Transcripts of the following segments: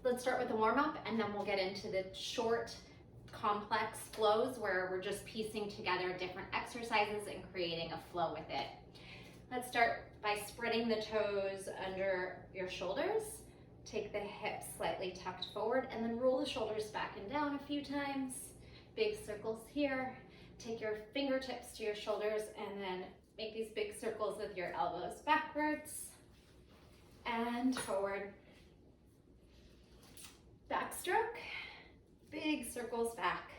let's start with the warm-up, and then we'll get into the short, complex flows where we're just piecing together different exercises and creating a flow with it. Let's start by spreading the toes under your shoulders. Take the hips slightly tucked forward and then roll the shoulders back and down a few times. Big circles here. Take your fingertips to your shoulders and then make these big circles with your elbows backwards and forward. Backstroke, big circles back.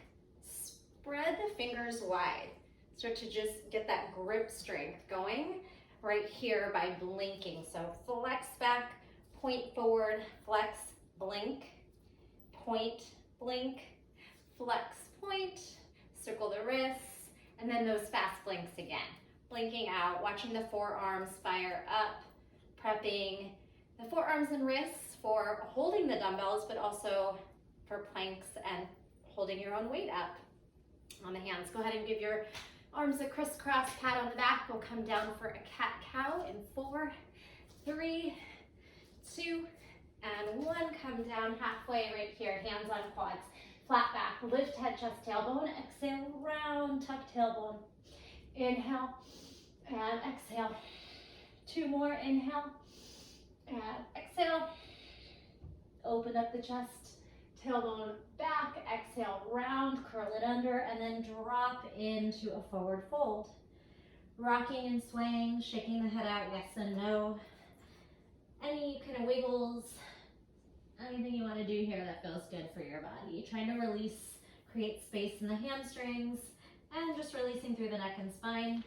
Spread the fingers wide. Start to just get that grip strength going right here by blinking. So flex back, point forward, flex, blink, point, blink, flex, point, circle the wrists, and then those fast blinks again. Blinking out, watching the forearms fire up, prepping the forearms and wrists for holding the dumbbells, but also for planks and holding your own weight up on the hands. Go ahead and give your arms a crisscross pat on the back. We'll come down for a cat-cow in 4, 3, 2, and 1. Come down halfway right here, hands on quads. Flat back, lift head, chest, tailbone. Exhale, round, tuck tailbone. Inhale and exhale. 2 more, inhale and exhale. Open up the chest, tailbone back, exhale, round, curl it under, and then drop into a forward fold. Rocking and swaying, shaking the head out, yes and no. Any kind of wiggles, anything you want to do here that feels good for your body. Trying to release, create space in the hamstrings, and just releasing through the neck and spine.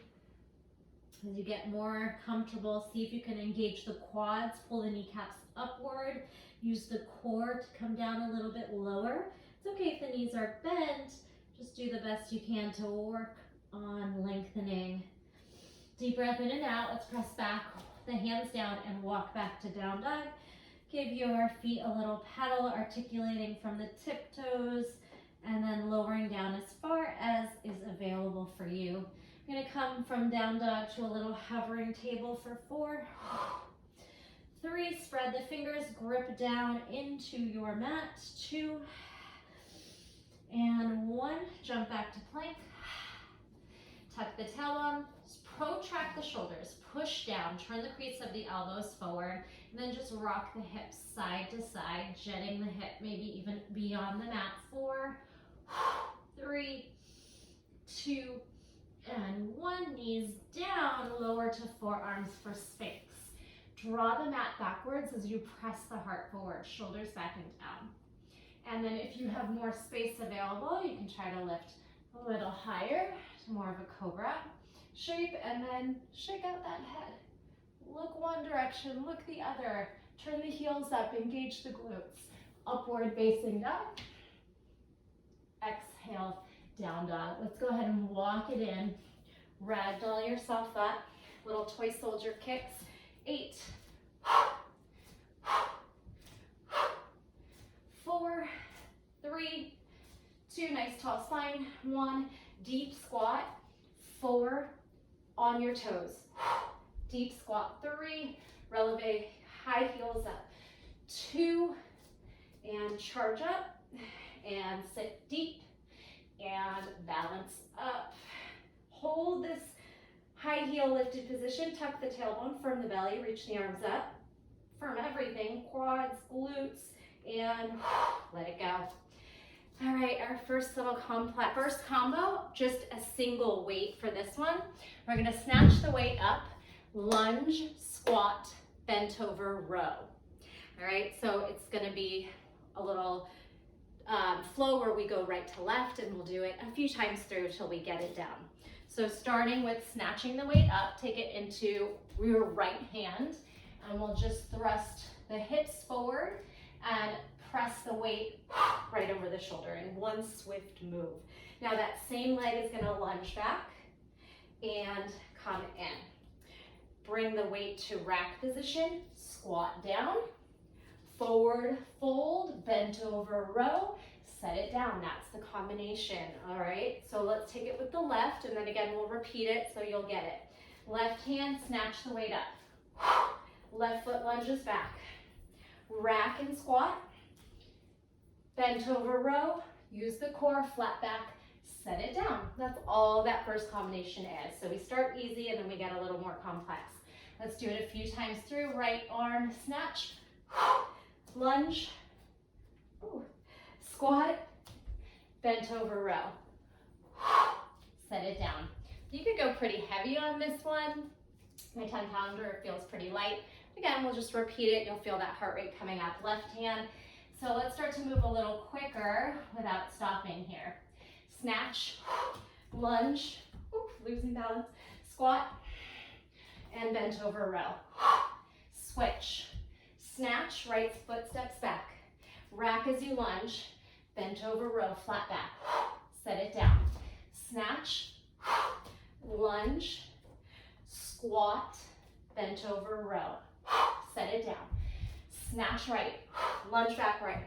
As you get more comfortable, see if you can engage the quads, pull the kneecaps upward, use the core to come down a little bit lower. It's okay if the knees are bent, just do the best you can to work on lengthening. Deep breath in and out, let's press back, the hands down and walk back to down dog. Give your feet a little pedal, articulating from the tiptoes and then lowering down as far as is available for you. We're gonna come from down dog to a little hovering table for 4, 3, spread the fingers, grip down into your mat, 2, and 1, jump back to plank. Tuck the tailbone, protract the shoulders, push down, turn the crease of the elbows forward, and then just rock the hips side to side, jetting the hip maybe even beyond the mat. 4, 3, 2, and 1. Knees down, lower to forearms for Sphinx. Draw the mat backwards as you press the heart forward, shoulders back and down. And then if you have more space available, you can try to lift a little higher to more of a cobra shape, and then shake out that head. Look one direction, look the other. Turn the heels up, engage the glutes. Upward facing dog. Exhale, down dog. Let's go ahead and walk it in. Ragdoll yourself up. Little toy soldier kicks. 8, 4, 3, 2, nice tall spine. 1, deep squat. 4, on your toes. Deep squat. 3, releve, high heels up. 2, and charge up, and sit deep, and balance up. Hold this high heel lifted position, tuck the tailbone, firm the belly, reach the arms up, firm everything, quads, glutes, and let it go. All right, our first little first combo, just a single weight for this one. We're gonna snatch the weight up, lunge, squat, bent over, row. All right, so it's gonna be a little flow where we go right to left, and we'll do it a few times through till we get it down. So starting with snatching the weight up, take it into your right hand, and we'll just thrust the hips forward and press the weight right over the shoulder in one swift move. Now that same leg is gonna lunge back and come in. Bring the weight to rack position, squat down, forward fold, bent over row, set it down. That's the combination, all right? So let's take it with the left, and then again, we'll repeat it so you'll get it. Left hand, snatch the weight up. Left foot lunges back. Rack and squat. bent over row, use the core, flat back, set it down. That's all that first combination is. So we start easy and then we get a little more complex. Let's do it a few times through. Right arm snatch, lunge, squat, bent over row, set it down. You could go pretty heavy on this one. My 10 pounder feels pretty light. Again, we'll just repeat it. You'll feel that heart rate coming up. Left hand. So let's start to move a little quicker without stopping here. Snatch, lunge, losing balance, squat, and bent over row. Switch, snatch, right foot steps back. Rack as you lunge, bent over row, flat back. Set it down. Snatch, lunge, squat, bent over row. Set it down. Snatch right, lunge back right.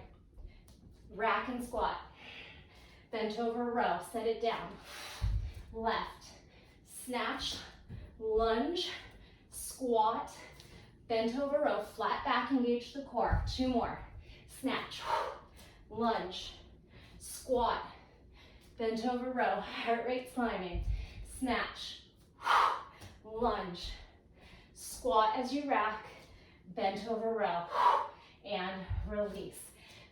Rack and squat. Bent over row, set it down. Left, snatch, lunge, squat, bent over row, flat back, engage the core. 2 more. Snatch, lunge, squat, bent over row, heart rate climbing. Snatch, lunge, squat as you rack, bent over row, and release.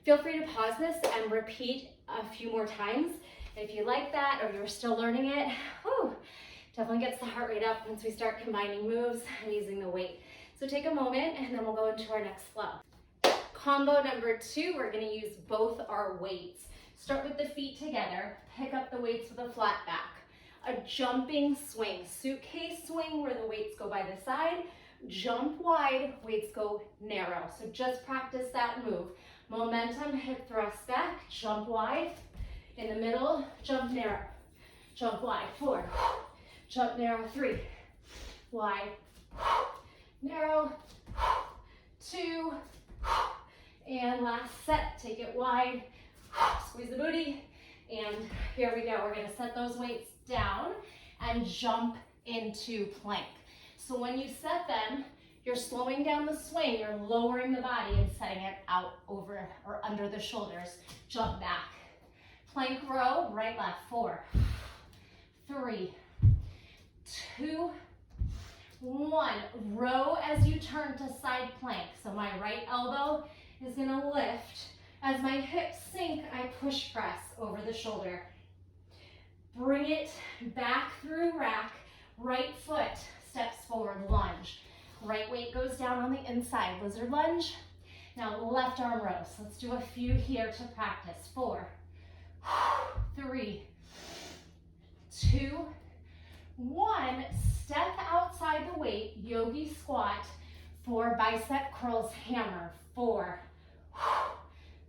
Feel free to pause this and repeat a few more times. If you like that or you're still learning it, definitely gets the heart rate up once we start combining moves and using the weight. So take a moment and then we'll go into our next flow. Combo number 2, we're gonna use both our weights. Start with the feet together, pick up the weights with a flat back. A jumping swing, suitcase swing where the weights go by the side, jump wide, weights go narrow. So just practice that move. Momentum, hip thrust back, jump wide. In the middle, jump narrow. Jump wide, 4. Jump narrow, 3. Wide, narrow, 2. And last set, take it wide. Squeeze the booty. And here we go. We're gonna set those weights down and jump into plank. So when you set them, you're slowing down the swing, you're lowering the body and setting it out over or under the shoulders. Jump back. Plank row, right, left, 4, 3, 2, 1. Row as you turn to side plank. So my right elbow is gonna lift. As my hips sink, I push press over the shoulder. Bring it back through rack. Right foot steps forward, lunge. Right weight goes down on the inside, lizard lunge. Now left arm rows. Let's do a few here to practice. 4, 3, 2, 1. Step outside the weight, yogi squat. 4, bicep curls, hammer. 4,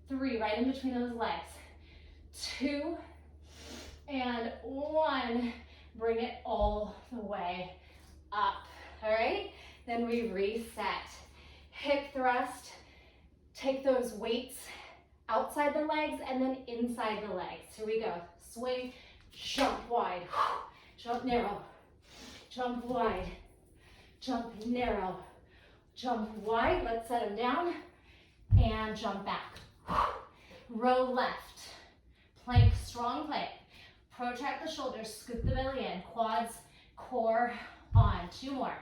3, right in between those legs. 2, and 1. Bring it all the way up, all right? Then we reset. Hip thrust, take those weights outside the legs and then inside the legs. Here we go. Swing, jump wide, jump narrow, jump wide, jump narrow, jump wide. Let's set them down and jump back. Row left, plank, strong plank. Protract the shoulders, scoop the belly in, quads, core on. 2 more.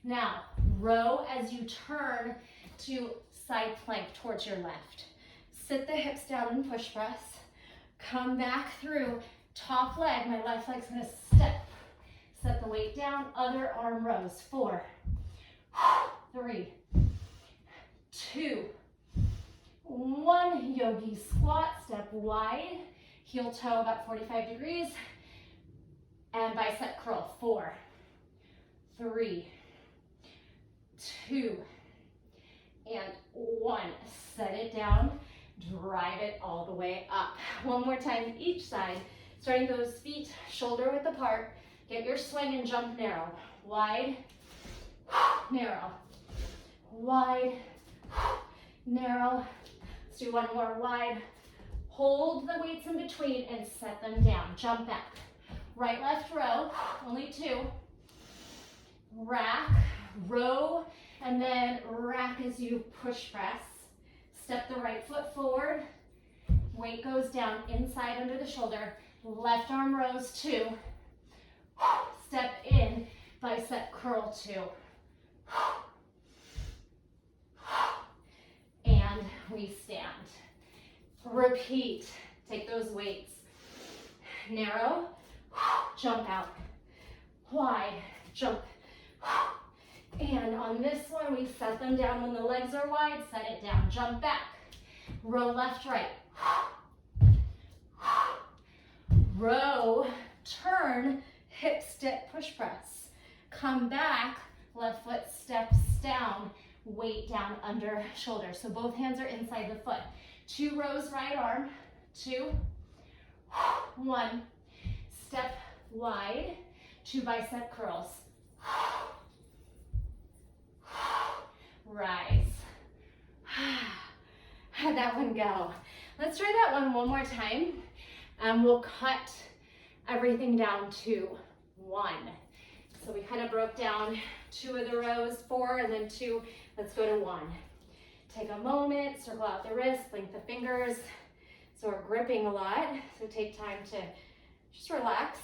Now, row as you turn to side plank towards your left. Sit the hips down and push press. Come back through, top leg, my left leg's gonna step. Set the weight down, other arm rows. 4, 3, 2, 1. Yogi squat, step wide. Heel toe about 45 degrees. And bicep curl. 4, 3, 2, and 1. Set it down. Drive it all the way up. One more time each side. Starting those feet shoulder width apart. Get your swing and jump narrow. Wide, narrow. Wide, narrow. Let's do one more. Wide. Hold the weights in between and set them down. Jump back. Right, left row, only 2. Rack, row, and then rack as you push press. Step the right foot forward Weight goes down inside under the shoulder. Left arm rows 2. Step in, bicep curl 2. And we stand. Repeat. Take those weights. Narrow, jump out. Wide, jump. And on this one, we set them down when the legs are wide, set it down, jump back. Row left, right. Row, turn, hip step, push press. Come back, left foot steps down, weight down under shoulder. So both hands are inside the foot. 2 rows, right arm, 2, 1. Step wide, 2 bicep curls. Rise. How'd that one go? Let's try that one more time. We'll cut everything down to 1. So we kind of broke down 2 of the rows, 4 and then 2. Let's go to 1. Take a moment, circle out the wrist, blink the fingers. So we're gripping a lot, so take time to just relax.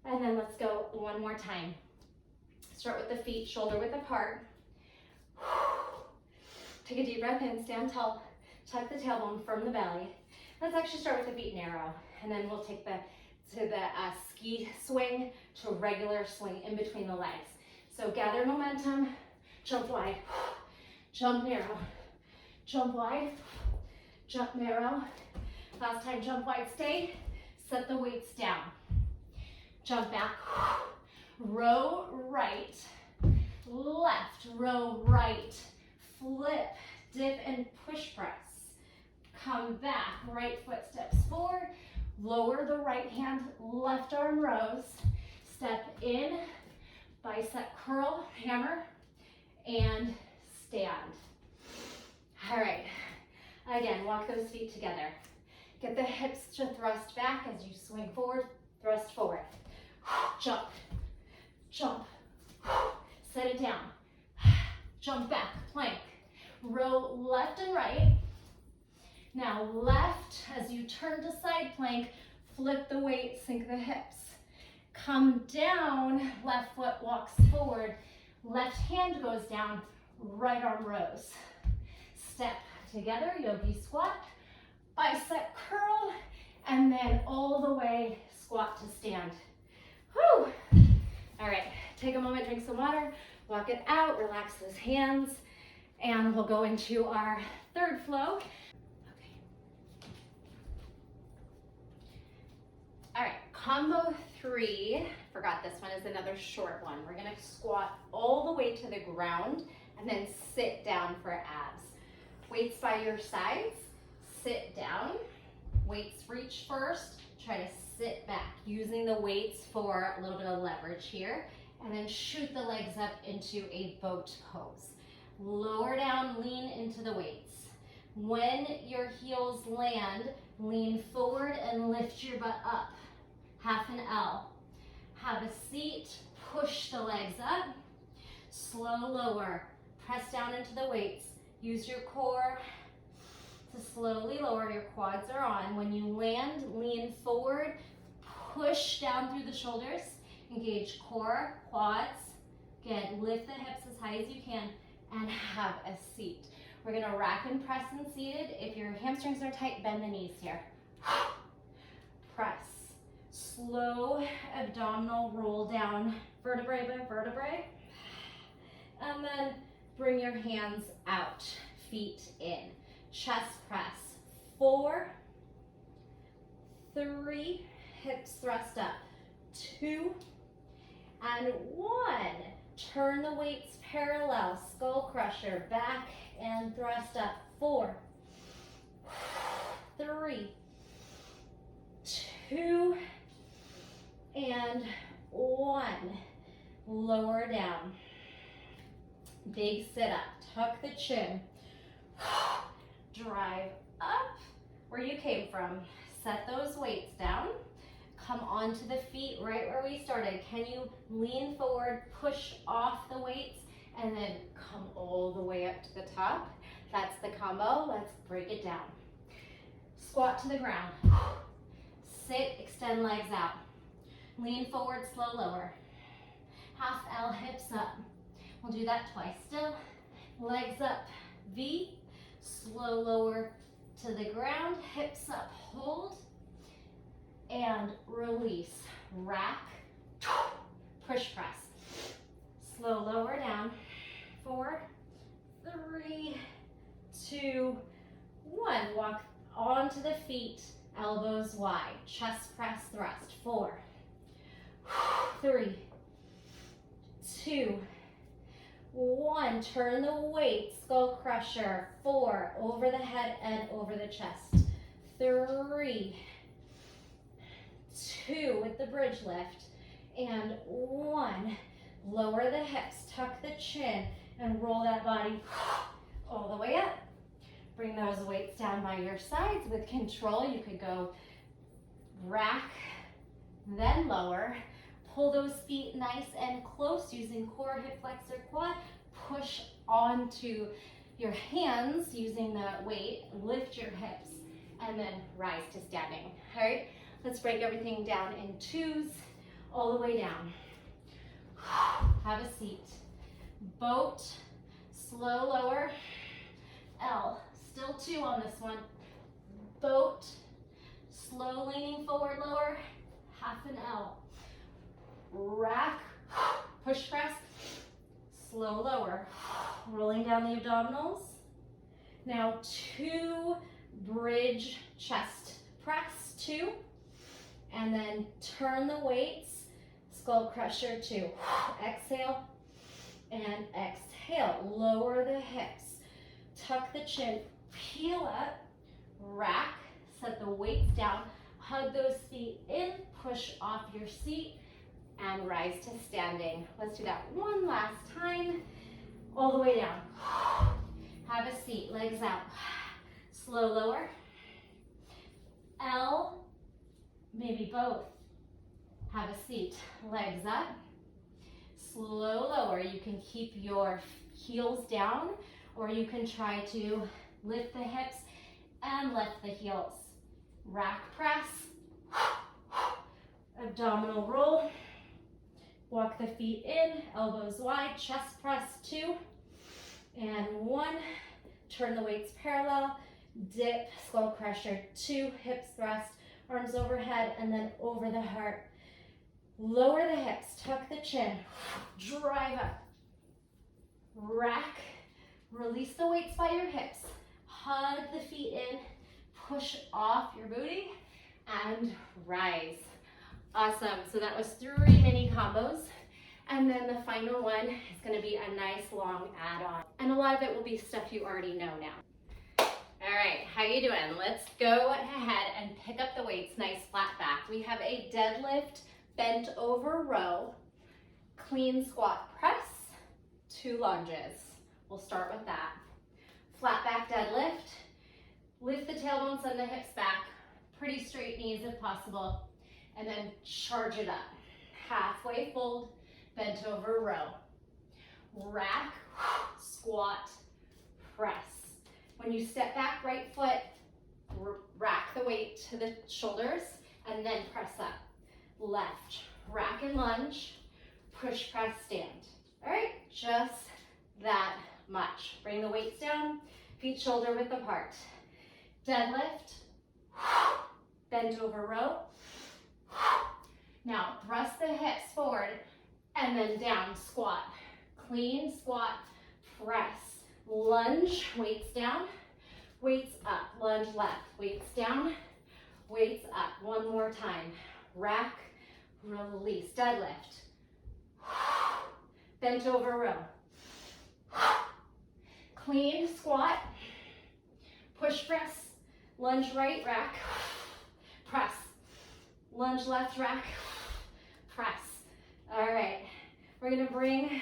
And then let's go one more time. Start with the feet shoulder width apart. Take a deep breath in, stand tall, tuck the tailbone from the belly. Let's actually start with the feet narrow, and then we'll take the ski swing to regular swing in between the legs. So gather momentum, jump wide, jump narrow, jump wide, jump narrow. Last time, jump wide, stay, set the weights down. Jump back, row right, left, row right, flip, dip and push press. Come back, right foot steps forward, lower the right hand, left arm rows, step in, bicep curl, hammer, and stand. All right, again, walk those feet together. Get the hips to thrust back as you swing forward, thrust forward. Jump, jump, set it down, jump back, plank, row left and right. Now left, as you turn to side plank, flip the weight, sink the hips. Come down, left foot walks forward, left hand goes down, right arm rows. Step together, yogi squat, bicep curl, and then all the way squat to stand. Whew. All right, take a moment, drink some water, walk it out, relax those hands, and we'll go into our third flow. Okay. All right, combo 3, forgot this one is another short one. We're gonna squat all the way to the ground and then sit down for abs. Weights by your sides, sit down, weights reach first, try to sit back, using the weights for a little bit of leverage here, and then shoot the legs up into a boat pose. Lower down, lean into the weights. When your heels land, lean forward and lift your butt up, half an L. Have a seat, push the legs up, slow lower, press down into the weights. Use your core to slowly lower, your quads are on. When you land, lean forward, push down through the shoulders, engage core, quads. Again, lift the hips as high as you can and have a seat. We're gonna rack and press and seated. If your hamstrings are tight, bend the knees here. Press. Slow abdominal roll down, vertebrae by vertebrae. And then bring your hands out, feet in. Chest press, 4, 3, hips thrust up, 2, and 1. Turn the weights parallel, skull crusher, back and thrust up, 4, 3, 2, and 1. Lower down. Big sit up, tuck the chin. Drive up where you came from. Set those weights down. Come onto the feet right where we started. Can you lean forward, push off the weights, and then come all the way up to the top? That's the combo. Let's break it down. Squat to the ground. Sit, extend legs out. Lean forward, slow lower. Half L, hips up. We'll do that twice. Still, legs up, V. Slow lower to the ground, hips up, hold. And release. Rack, push press. Slow lower down. 4, 3, 2, 1. Walk onto the feet, elbows wide. Chest press, thrust. 4, 3, 2, 1. Turn the weight, skull crusher. 4, over the head and over the chest. 3, 2, with the bridge lift. And 1. Lower the hips, tuck the chin, and roll that body all the way up. Bring those weights down by your sides with control. You could go rack, then lower. Pull those feet nice and close using core, hip flexor, quad. Push onto your hands using the weight. Lift your hips and then rise to standing. All right, let's break everything down in 2s all the way down. Have a seat. Boat, slow lower. L, still 2 on this one. Boat, slow leaning forward lower. Half an L. Rack, push press, slow lower. Rolling down the abdominals. Now 2 bridge chest press, 2. And then turn the weights, skull crusher, 2. Exhale and exhale. Lower the hips, tuck the chin, peel up, rack, set the weights down, hug those feet in, push off your seat, and rise to standing. Let's do that one last time. All the way down. Have a seat, legs out. Slow lower. L, maybe both. Have a seat, legs up. Slow lower. You can keep your heels down, or you can try to lift the hips and lift the heels. Rack press. Abdominal roll. Walk the feet in, elbows wide, chest press, 2, and 1. Turn the weights parallel, dip, skull crusher, 2, hips thrust, arms overhead, and then over the heart. Lower the hips, tuck the chin, drive up, rack, release the weights by your hips, hug the feet in, push off your booty, and rise. Awesome, so that was 3 mini combos, and then the final one is gonna be a nice long add-on, and a lot of it will be stuff you already know now. All right, how you doing? Let's go ahead and pick up the weights, nice flat back. We have a deadlift, bent over row, clean squat press, 2 lunges. We'll start with that. Flat back deadlift, lift the tailbone, send the hips back, pretty straight knees if possible. And then charge it up. Halfway fold, bent over row. Rack, squat, press. When you step back, right foot, rack the weight to the shoulders, and then press up. Left, rack and lunge, push, press, stand. All right, just that much. Bring the weights down, feet shoulder width apart. Deadlift, bent over row. Now thrust the hips forward and then down, squat. Clean squat, press. Lunge, weights down, weights up. Lunge left, weights down, weights up. One more time. Rack, release. Deadlift. Bent over row. Clean squat, push press. Lunge right, rack, press. Lunge left, rack, press. All right, we're gonna bring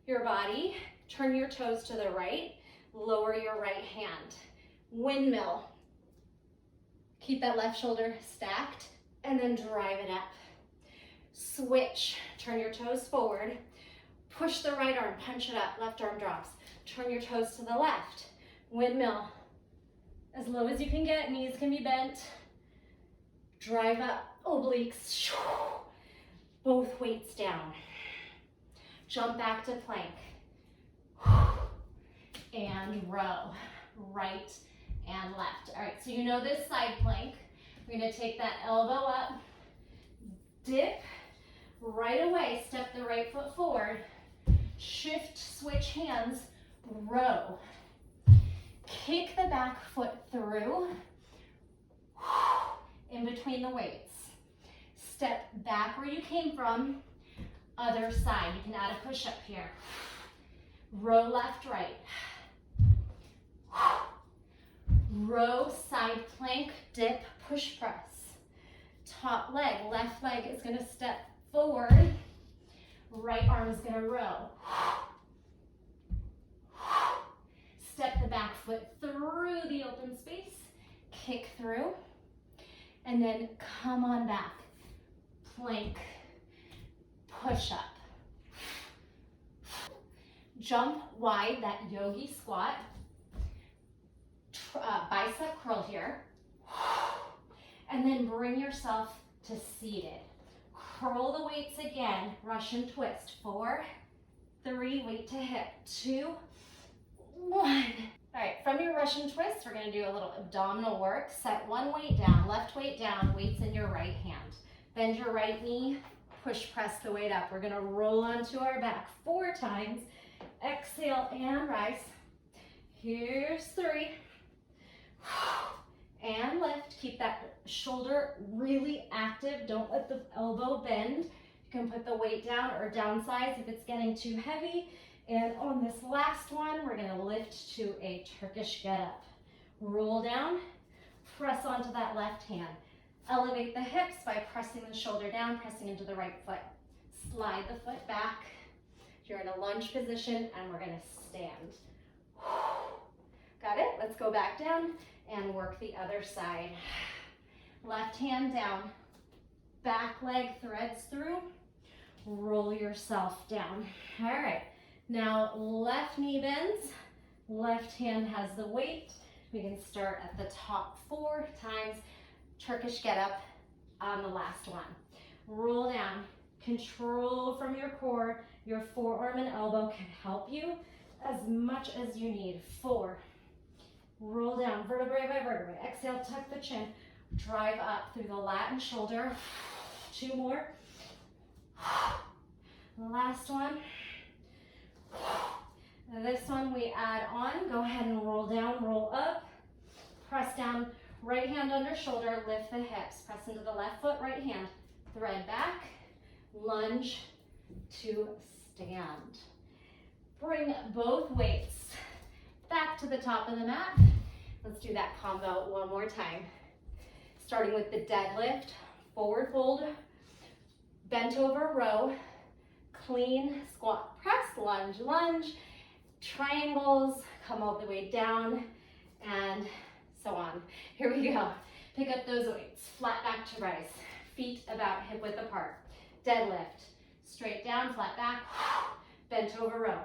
your body, turn your toes to the right, lower your right hand. Windmill. Keep that left shoulder stacked and then drive it up. Switch, turn your toes forward, push the right arm, punch it up, left arm drops. Turn your toes to the left. Windmill, As low as you can get, knees can be bent. Drive up, obliques. Both weights down. Jump back to plank. And row, right and left. All right, so you know this side plank. We're gonna take that elbow up, dip, right away, step the right foot forward, shift, switch hands, row. Kick the back foot through, in between the weights. Step back where you came from, other side. You can add a push-up here. Row left, right. Row, side plank, dip, push press. Top leg, left leg is gonna step forward. Right arm is gonna row. Step the back foot through the open space, kick through, and then come on back. Plank, push up. Jump wide, that yogi squat. Bicep curl here. And then bring yourself to seated. Curl the weights again, Russian twist. 4, 3, weight to hip. 2, 1. All right, from your Russian twist, we're gonna do a little abdominal work. Set one weight down, left weight down, weights in your right hand. Bend your right knee, push press the weight up. We're gonna roll onto our back 4 times. Exhale and rise. Here's 3. And lift. Keep that shoulder really active. Don't let the elbow bend. You can put the weight down or downsize if it's getting too heavy. And on this last one, we're gonna lift to a Turkish get-up. Roll down, press onto that left hand. Elevate the hips by pressing the shoulder down, pressing into the right foot. Slide the foot back. You're in a lunge position and we're gonna stand. Got it? Let's go back down and work the other side. Left hand down, back leg threads through, roll yourself down. All right, now left knee bends, left hand has the weight. We can start at the top 4 times, Turkish get up on the last one. Roll down, control from your core, your forearm and elbow can help you as much as you need. 4, roll down, vertebrae by vertebrae. Exhale, tuck the chin. Drive up through the lat and shoulder. 2 more. Last one. This one we add on. Go ahead and roll down, roll up. Press down, right hand under shoulder, lift the hips. Press into the left foot, right hand. Thread back, lunge to stand. Bring both weights back to the top of the mat. Let's do that combo one more time. Starting with the deadlift, forward fold, bent over row, clean squat press, lunge, lunge, triangles, come all the way down, and so on. Here we go. Pick up those weights, flat back to rise, feet about hip width apart. Deadlift, straight down, flat back, bent over row.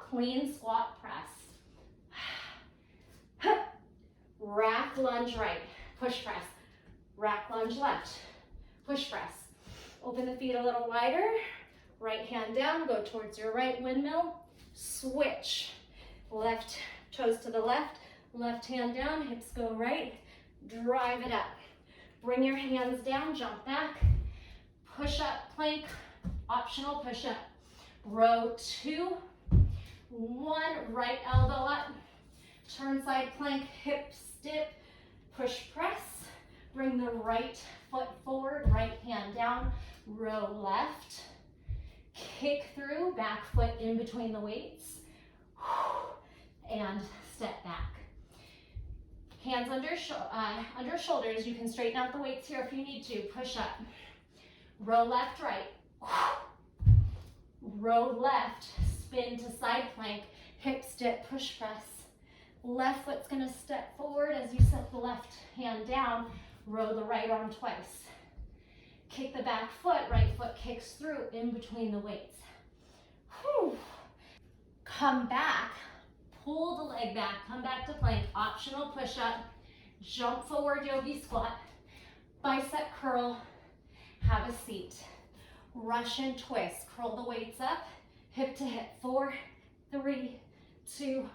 Clean squat press. Rack lunge right, push press. Rack lunge left, push press. Open the feet a little wider. Right hand down, go towards your right windmill. Switch. Left toes to the left hand down, hips go right. Drive it up. Bring your hands down, jump back. Push up plank, optional push up. Row 2, 1, right elbow up. Turn side plank, hips dip, push press. Bring the right foot forward, right hand down, row left. Kick through, back foot in between the weights. And step back. Hands under shoulders. You can straighten out the weights here if you need to. Push up. Row left, right. Row left, spin to side plank, hips dip, push press. Left foot's gonna step forward as you set the left hand down. Row the right arm twice. Kick the back foot, right foot kicks through in between the weights. Whew. Come back, pull the leg back, come back to plank, optional push-up, jump forward yogi squat, bicep curl, have a seat. Russian twist, curl the weights up, hip to hip, 4, 3, 2,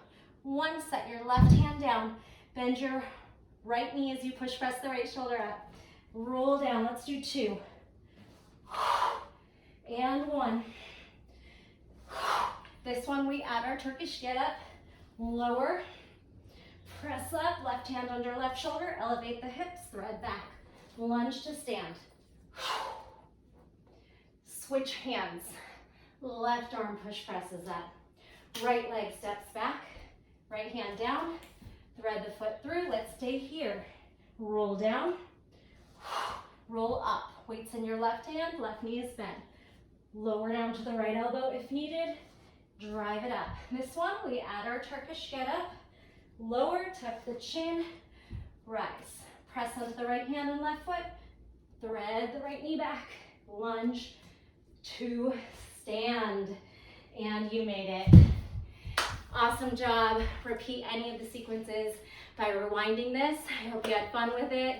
1. Set your left hand down, bend your right knee as you push press the right shoulder up. Roll down, let's do 2. And 1. This one we add our Turkish get up, lower, press up, left hand under left shoulder, elevate the hips, thread back, lunge to stand. Switch hands, left arm push presses up, right leg steps back, right hand down, thread the foot through, let's stay here. Roll down, roll up, weights in your left hand, left knee is bent. Lower down to the right elbow if needed, drive it up. This one, we add our Turkish get up, lower, tuck the chin, rise. Press onto the right hand and left foot, thread the right knee back, lunge to stand, and you made it. Awesome job. Repeat any of the sequences by rewinding this. I hope you had fun with it,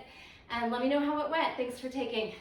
and let me know how it went. Thanks for taking.